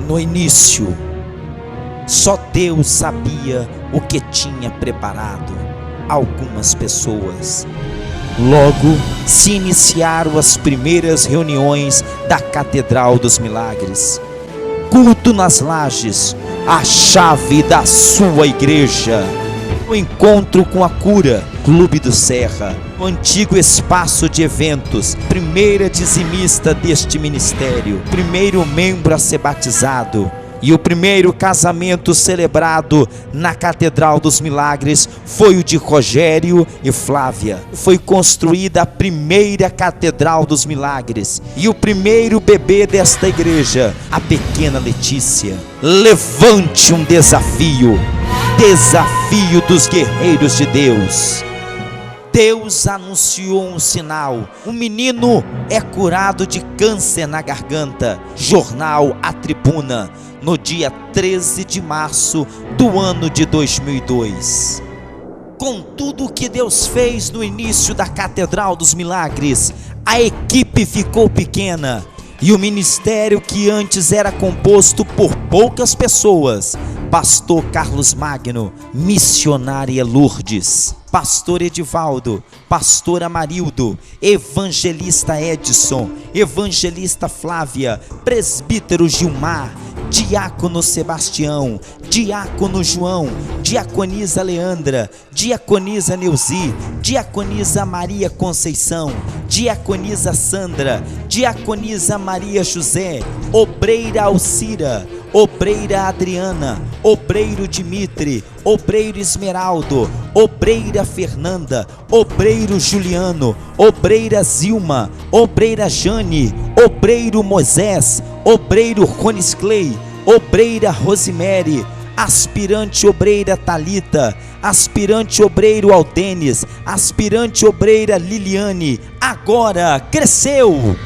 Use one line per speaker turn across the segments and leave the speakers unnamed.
No início, só Deus sabia o que tinha preparado algumas pessoas. Logo se iniciaram as primeiras reuniões da Catedral dos Milagres. Culto nas lajes, a chave da sua igreja. O encontro com a cura, Clube do Serra, o antigo espaço de eventos, primeira dizimista deste ministério, primeiro membro a ser batizado. E o primeiro casamento celebrado na Catedral dos Milagres foi o de Rogério e Flávia. Foi construída a primeira Catedral dos Milagres. E o primeiro bebê desta igreja, a pequena Letícia. Levante um desafio. Desafio dos guerreiros de Deus. Deus anunciou um sinal. Um menino é curado de câncer na garganta. Jornal A Tribuna, no dia 13 de março do ano de 2002. Com tudo o que Deus fez no início da Catedral dos Milagres, a equipe ficou pequena. E o ministério, que antes era composto por poucas pessoas, pastor Carlos Magno, missionária Lourdes, pastor Edivaldo, pastor Amarildo, evangelista Edson, evangelista Flávia, presbítero Gilmar, diácono Sebastião, diácono João, diaconisa Leandra, diaconisa Neuzi, diaconisa Maria Conceição, diaconisa Sandra, diaconisa Maria José, obreira Alcira, obreira Adriana, obreiro Dimitri, obreiro Esmeraldo, obreira Fernanda, obreiro Juliano, obreira Zilma, obreira Jane, obreiro Moisés, obreiro Ronis Clay, obreira Rosemary, aspirante obreira Talita, aspirante obreiro Aldenes, aspirante obreira Liliane. Agora cresceu!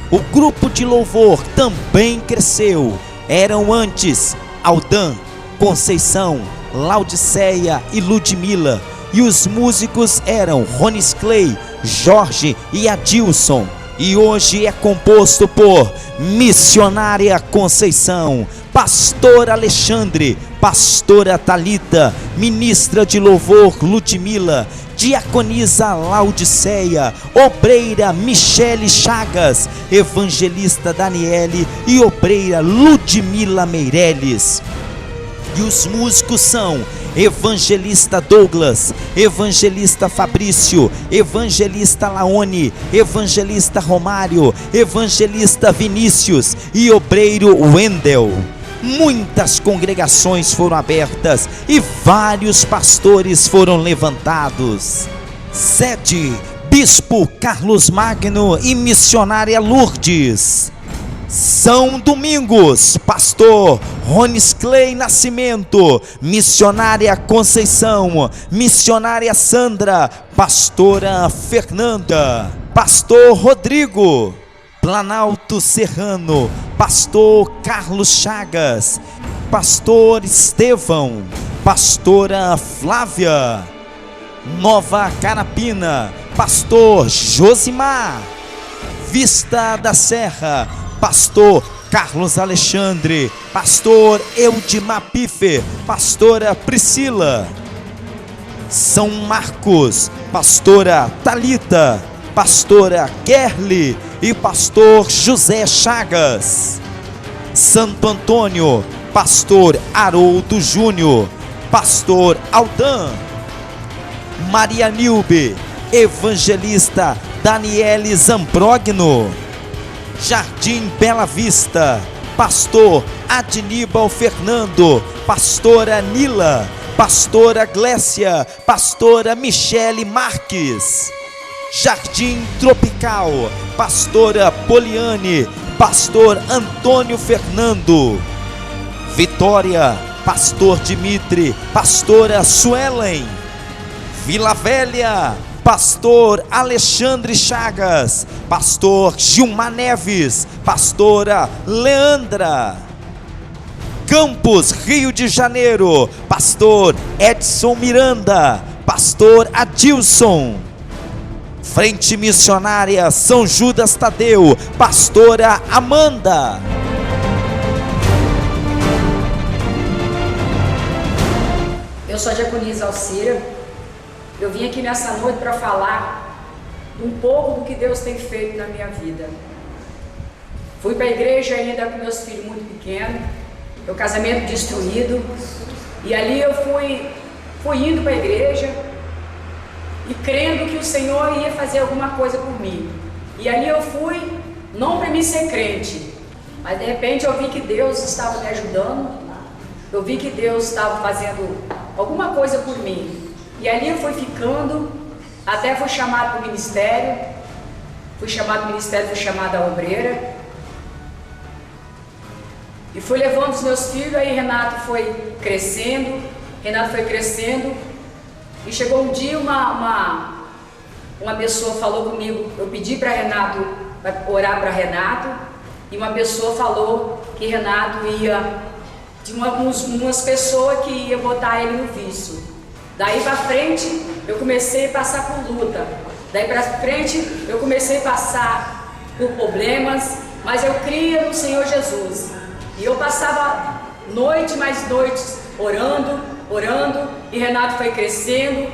O grupo de louvor também cresceu. Eram antes Aldan, Conceição, Laudiceia e Ludmila. E os músicos eram Ronis Clay, Jorge e Adilson. E hoje é composto por missionária Conceição, pastor Alexandre, pastora Talita, ministra de louvor Ludmila, diaconisa Laudiceia, obreira Michele Chagas, evangelista Daniele e obreira Ludmila Meireles. E os músicos são evangelista Douglas, evangelista Fabrício, evangelista Laone, evangelista Romário, evangelista Vinícius e obreiro Wendel. Muitas congregações foram abertas e vários pastores foram levantados. Sede: Bispo Carlos Magno e missionária Lourdes. São Domingos, pastor Ronis Clay Nascimento, missionária Conceição, missionária Sandra, pastora Fernanda, pastor Rodrigo, Planalto Serrano, pastor Carlos Chagas, pastor Estevão, pastora Flávia, Nova Carapina, pastor Josimar, Vista da Serra, pastor Carlos Alexandre, pastor Eudimar Piffer, pastora Priscila, São Marcos, pastora Talita, pastora Kerly e pastor José Chagas. Santo Antônio, pastor Haroldo Júnior, pastor Aldan. Maria Nilbe, evangelista Daniele Zambrogno. Jardim Bela Vista, pastor Adníbal Fernando, pastora Nila, pastora Glécia, pastora Michele Marques. Jardim Tropical, pastora Poliane, pastor Antônio Fernando. Vitória, pastor Dimitri, pastora Suelen. Vila Velha, pastor Alexandre Chagas, pastor Gilmar Neves, pastora Leandra. Campos, Rio de Janeiro, pastor Edson Miranda, pastor Adilson. Frente Missionária São Judas Tadeu, pastora Amanda.
Eu sou a diaconisa Alcira. Eu vim aqui nessa noite para falar um pouco do que Deus tem feito na minha vida. Fui para a igreja ainda com meus filhos muito pequenos, meu casamento destruído, e ali eu fui indo para a igreja e crendo que o Senhor ia fazer alguma coisa por mim. E ali eu fui, não para mim ser crente, mas de repente eu vi que Deus estava me ajudando, eu vi que Deus estava fazendo alguma coisa por mim. E ali eu fui ficando, até fui chamado para o ministério, fui chamada à obreira, e fui levando os meus filhos. Aí Renato foi crescendo, e chegou um dia uma pessoa falou comigo. Eu pedi para Renato, para orar para Renato, e uma pessoa falou que Renato ia, de umas pessoas que ia botar ele no vício. Daí para frente eu comecei a passar por luta, daí para frente eu comecei a passar por problemas, mas eu cria no Senhor Jesus, e eu passava noite mais noites orando, e Renato foi crescendo,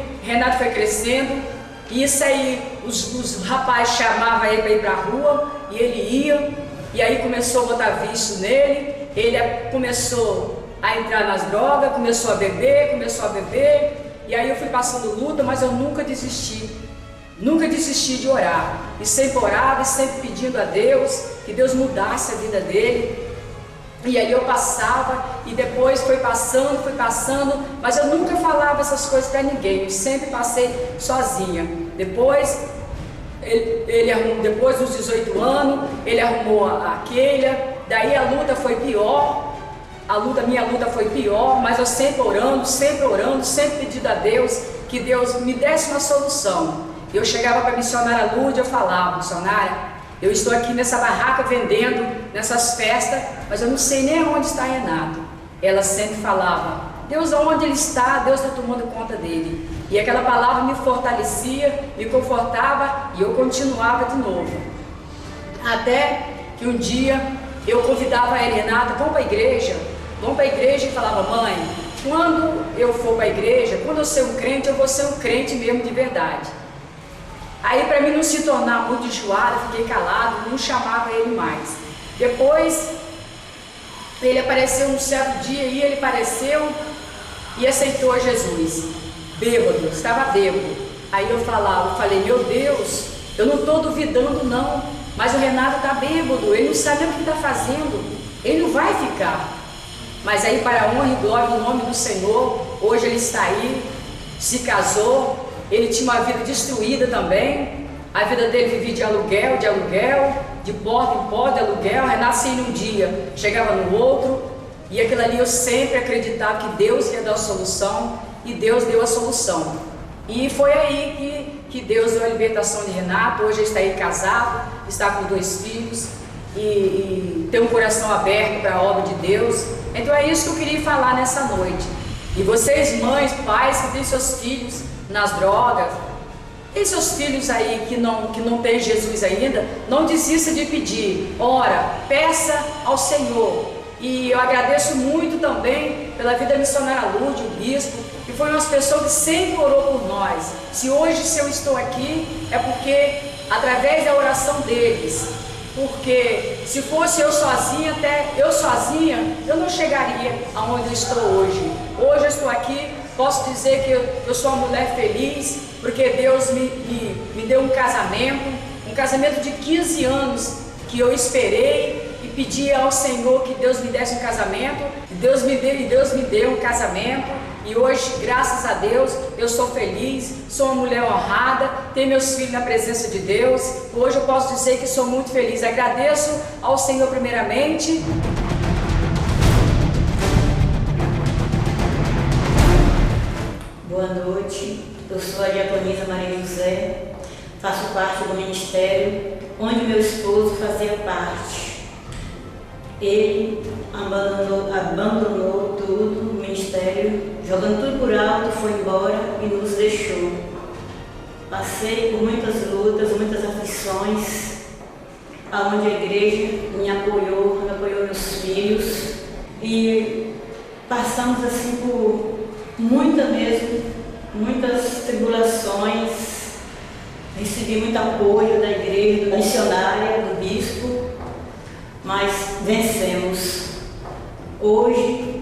e isso aí, os rapazes chamavam ele para ir para a rua, e ele ia, e aí começou a botar vício nele, ele começou a entrar nas drogas, começou a beber, e aí eu fui passando luta, mas eu nunca desisti de orar, e sempre orava, e sempre pedindo a Deus, que Deus mudasse a vida dele. E aí eu passava, e depois foi passando, mas eu nunca falava essas coisas para ninguém, eu sempre passei sozinha. Depois dos 18 anos, ele arrumou a Keila, daí a luta foi pior, minha luta foi pior, mas eu sempre orando, sempre pedindo a Deus, que Deus me desse uma solução. Eu chegava para a missionária Lourdes, eu falava: missionária, eu estou aqui nessa barraca vendendo, nessas festas, mas eu não sei nem onde está Renato. Ela sempre falava: Deus, onde ele está, Deus está tomando conta dele. E aquela palavra me fortalecia, me confortava, e eu continuava de novo. Até que um dia eu convidava ele: Renato, vamos para a igreja, e falava: mãe, quando eu for para a igreja, quando eu ser um crente, eu vou ser um crente mesmo de verdade. Aí, para mim não se tornar muito enjoada, fiquei calado, não chamava ele mais. Depois, ele apareceu um certo dia, e ele apareceu e aceitou Jesus, bêbado, estava bêbado. Aí eu falei: meu Deus, eu não estou duvidando não, mas o Renato está bêbado, ele não sabe o que está fazendo, ele não vai ficar. Mas aí, para a honra e glória do nome do Senhor, hoje ele está aí, se casou, ele tinha uma vida destruída também, A vida dele vivia de aluguel, de porta em porta, de aluguel, renascia em um dia, chegava no outro, e aquilo ali eu sempre acreditava que Deus ia dar a solução, e Deus deu a solução. E foi aí que Deus deu a libertação de Renato. Hoje ele está aí casado, está com 2 filhos, e tem um coração aberto para a obra de Deus. Então é isso que eu queria falar nessa noite. E vocês, mães, pais que têm seus filhos nas drogas, tem seus filhos aí que não tem Jesus ainda, não desista de pedir. Ora, peça ao Senhor. E eu agradeço muito também pela vida missionária Lourdes, o bispo, que foi uma pessoa que sempre orou por nós. Se eu estou aqui, é porque através da oração deles. Porque se fosse eu sozinha, eu não chegaria aonde eu estou hoje. Hoje eu estou aqui, posso dizer que eu sou uma mulher feliz, porque Deus me deu um casamento de 15 anos que eu esperei e pedi ao Senhor que Deus me desse um casamento, e Deus me deu um casamento, e hoje, graças a Deus, eu sou feliz, sou uma mulher honrada, tenho meus filhos na presença de Deus. Hoje eu posso dizer que sou muito feliz. Agradeço ao Senhor primeiramente.
Boa noite, eu sou a diaconisa Maria José, faço parte do ministério onde meu esposo fazia parte. Ele abandonou tudo, o ministério, jogando tudo por alto, foi embora e nos deixou. Passei por muitas lutas, muitas aflições, aonde a igreja me apoiou meus filhos, e passamos assim por muitas tribulações. Recebi muito apoio da igreja, da missionária, do bispo, mas vencemos. Hoje,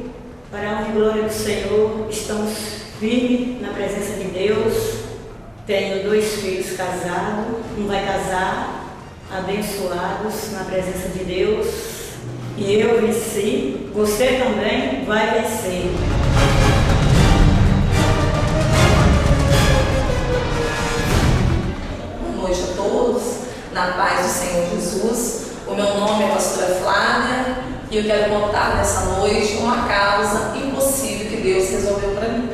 para a honra e glória do Senhor, estamos firmes na presença de Deus. Tenho 2 filhos casados, um vai casar, abençoados na presença de Deus. E eu venci, você também vai vencer.
Boa noite a todos, na paz do Senhor Jesus. O meu nome é pastora Flávia e eu quero contar nessa noite uma causa impossível que Deus resolveu para mim.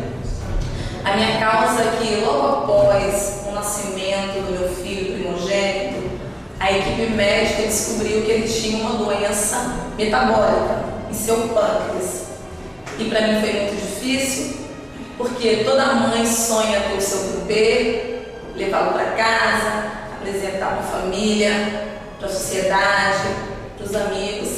A minha causa é que logo após o nascimento do meu filho primogênito, a equipe médica descobriu que ele tinha uma doença metabólica em seu pâncreas. E para mim foi muito difícil, porque toda mãe sonha ter o seu bebê, levá-lo para casa, apresentar para a família, para a sociedade, para os amigos.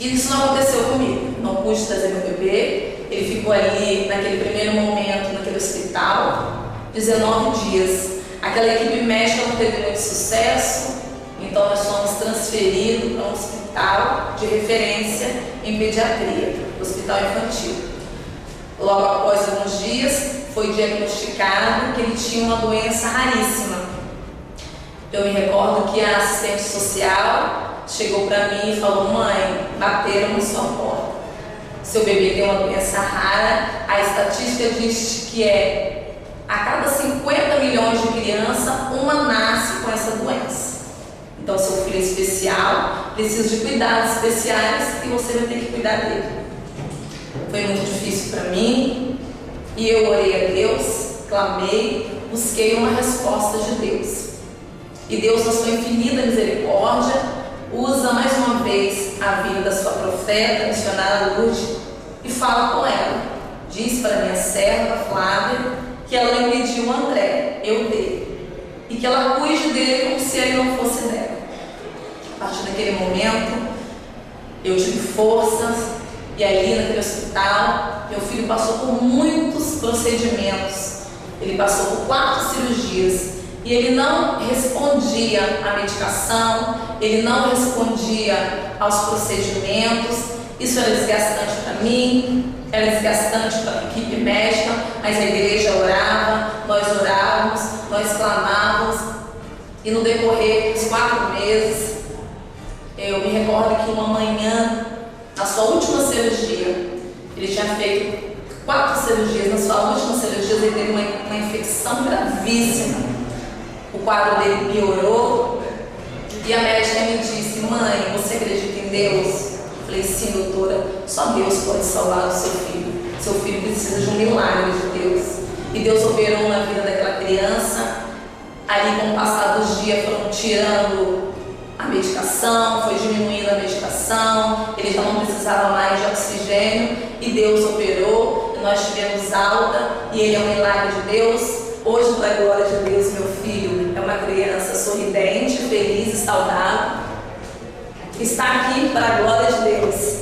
E isso não aconteceu comigo. Não pude trazer meu bebê. Ele ficou ali naquele primeiro momento, naquele hospital, 19 dias. Aquela equipe médica não teve muito sucesso, então nós fomos transferidos para um hospital de referência em pediatria, hospital infantil. Logo após alguns dias, foi diagnosticado que ele tinha uma doença raríssima. Eu me recordo que a assistente social chegou para mim e falou: mãe, bateram na sua porta. Seu bebê tem uma doença rara, a estatística diz que a cada 50 milhões de crianças, uma nasce com essa doença. Então seu filho é especial, precisa de cuidados especiais e você vai ter que cuidar dele. Foi muito difícil para mim e eu orei a Deus, clamei, busquei uma resposta de Deus. E Deus, na sua infinita misericórdia, usa mais uma vez a vida da sua profeta, missionária Lourdes, e fala com ela. Diz para minha serva Flávia que ela lhe pediu o André, eu dei, e que ela cuide dele como se ele não fosse dela. A partir daquele momento, eu tive forças, e ali naquele hospital, meu filho passou por muitos procedimentos. Ele passou por 4 cirurgias. E ele não respondia à medicação, ele não respondia aos procedimentos. Isso era desgastante para mim, era desgastante para a equipe médica, mas a igreja orava, nós orávamos, nós clamávamos. E no decorrer dos 4 meses, eu me recordo que uma manhã, na sua última cirurgia, ele tinha feito 4 cirurgias, na sua última cirurgia ele teve uma infecção gravíssima. o quadro dele piorou. E a médica me disse: mãe, você acredita em Deus? Eu falei: sim, doutora, só Deus pode salvar o seu filho. Seu filho precisa de um milagre de Deus. E Deus operou na vida daquela criança. Ali, com o passar dos dias, foram tirando a medicação, foi diminuindo a medicação, ele já não precisava mais de oxigênio, e Deus operou, e nós tivemos alta, e ele é um milagre de Deus. Hoje, para a glória de Deus, meu filho é uma criança sorridente, feliz e saudável. Está aqui para a glória de Deus.